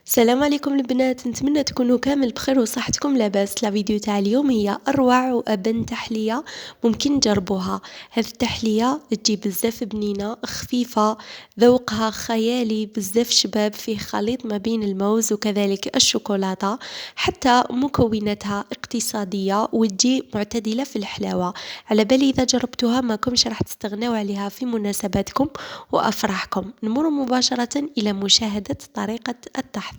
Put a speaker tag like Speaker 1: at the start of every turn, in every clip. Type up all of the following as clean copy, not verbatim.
Speaker 1: السلام عليكم البنات، نتمنى تكونوا كامل بخير وصحتكم لاباس. لا فيديو تاع اليوم هي اروع وابن تحليه ممكن تجربوها. هذه التحليه تجي بزاف بنينه خفيفه، ذوقها خيالي، بزاف شباب، فيه خليط ما بين الموز وكذلك الشوكولاته، حتى مكوناتها اقتصاديه وتجي معتدله في الحلاوه. على بالي اذا جربتوها ماكمش راح تستغناو عليها في مناسباتكم وافراحكم. نمر مباشره الى مشاهده طريقه التحضير.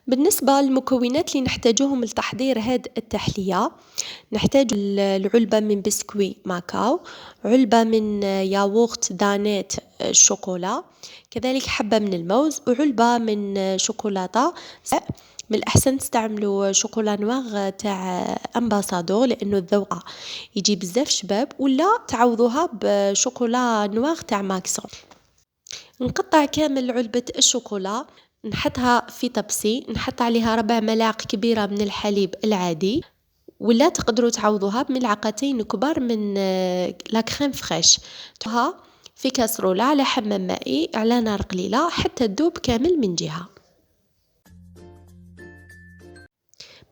Speaker 1: بالنسبة للمكونات اللي نحتاجوهم لتحضير هاد التحلية، نحتاج العلبة من بسكوي ماكاو، علبة من ياغورت دانيت الشوكولا، كذلك حبة من الموز، وعلبة من شوكولاتة. من الأحسن تستعملوا شوكولا نواغ تاع امباسادور لأنه الذوق يجي بزاف شباب، ولا تعوضوها بشوكولا نواغ تاع ماكسون. نقطع كامل علبة الشوكولا، نحطها في طبسي، نحط عليها 4 ملاعق كبيرة من الحليب العادي، ولا تقدروا تعوضوها بملعقتين كبار من لا كريم فريش. تحطوها في كاسرولة على حمام مائي على نار قليلة حتى تذوب كامل من جهة.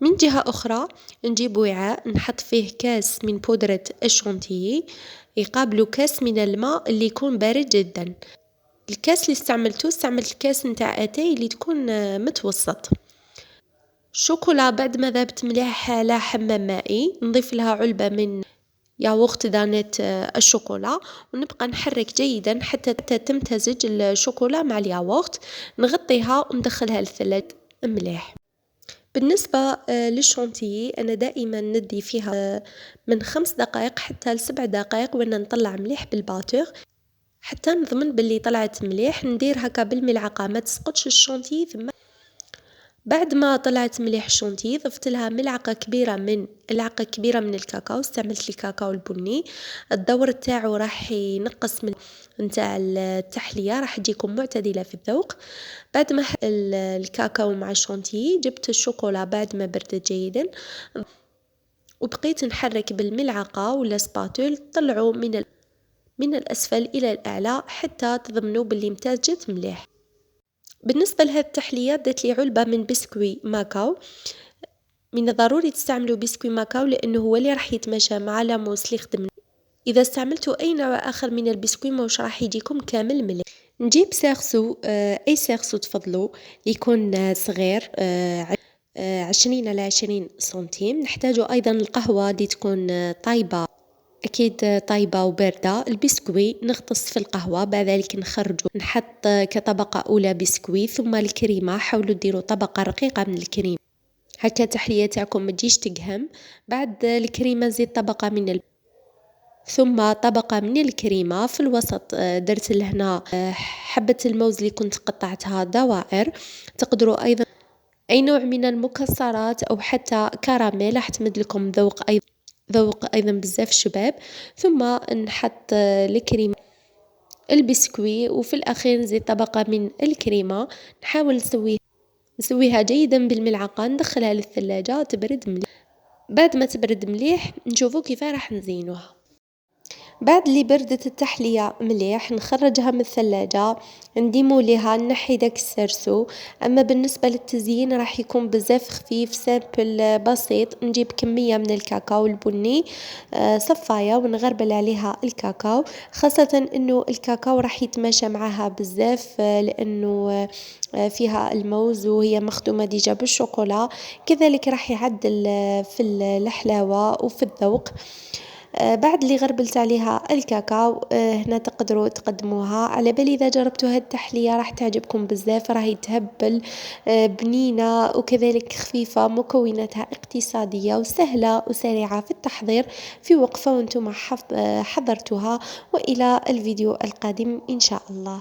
Speaker 1: من جهة أخرى نجيب وعاء نحط فيه كاس من بودرة الشونتيي يقابله كاس من الماء اللي يكون بارد جدا. الكاس اللي استعملت كاس نتاع اتاي اللي تكون متوسط. الشوكولا بعد ما ذابت مليح على حمام مائي نضيف لها علبة من ياغورت دانيت الشوكولا، ونبقى نحرك جيدا حتى تمتزج الشوكولا مع الياغورت. نغطيها وندخلها للثلاجة مليح. بالنسبة للشونتيي أنا دائما ندي فيها من 5 دقائق حتى ل7 دقائق وأنا نطلع مليح بالباتور حتى نضمن باللي طلعت مليح. ندير هكا بالملعقة ما تسقطش الشونتيي. ثم بعد ما طلعت مليح الشونتيي ضفت لها ملعقة كبيرة من الكاكاو. استعملت الكاكاو البني، الدور تاعو راح ينقص من نتاع التحلية، راح تجيكم معتدلة في الذوق. بعد ما الكاكاو مع الشونتيي جبت الشوكولا بعد ما بردت جيدا، وبقيت نحرك بالملعقة ولا سباتول طلعوا من الأسفل إلى الأعلى حتى تضمنوا باللي امتزجت مليح. بالنسبة لهذه التحلية دات لي علبة من بسكوي ماكاو. من الضروري تستعملوا بسكوي ماكاو لأنه هو اللي راح يتماشى مع لاموس اللي خدمنا. إذا استعملتوا أي نوع آخر من البسكوي موش راح يجيكم كامل مليح. نجيب سيرسو، أي سيرسو تفضلوا يكون صغير، 20 على 20 سنتيم. نحتاجوا أيضا القهوة دي تكون طايبة، أكيد طايبة وباردة. البسكوي نغطس في القهوة، بعد ذلك نخرجه نحط كطبقة أولى بسكوي، ثم الكريمة. حاولوا ديروا طبقة رقيقة من الكريمة هكا التحلية تاعكم ما تجيش تقهم. بعد الكريمة نزيد طبقة ثم طبقة من الكريمة. في الوسط درت لهنا حبة الموز اللي كنت قطعتها دوائر. تقدروا أيضا أي نوع من المكسرات أو حتى كراميل راح تمد لكم ذوق أيضا بزاف شباب. ثم نحط الكريمة البسكوي، وفي الأخير نزيد طبقة من الكريمة. نحاول نسويها جيدا بالملعقة، ندخلها للثلاجة تبرد مليح. بعد ما تبرد مليح نشوفوا كيف راح نزينوها. بعد اللي بردت التحلية مليح نخرجها من الثلاجة، نديمو ليها نحي داك السرسو. أما بالنسبة للتزيين راح يكون بزاف خفيف سامبل بسيط. نجيب كمية من الكاكاو البني، صفاية، ونغربل عليها الكاكاو، خاصة انه الكاكاو راح يتماشى معها بزاف لانه فيها الموز وهي مخدومة ديجا بالشوكولا، كذلك راح يعدل في الحلاوة وفي الذوق. بعد اللي غربلت عليها الكاكاو هنا تقدروا تقدموها. على بالي إذا جربتوا هاد التحلية راح تعجبكم بزاف، راهي تهبل، بنينة وكذلك خفيفة، مكوناتها اقتصادية وسهلة وسريعة في التحضير في وقفة وانتم حضرتوها. وإلى الفيديو القادم إن شاء الله.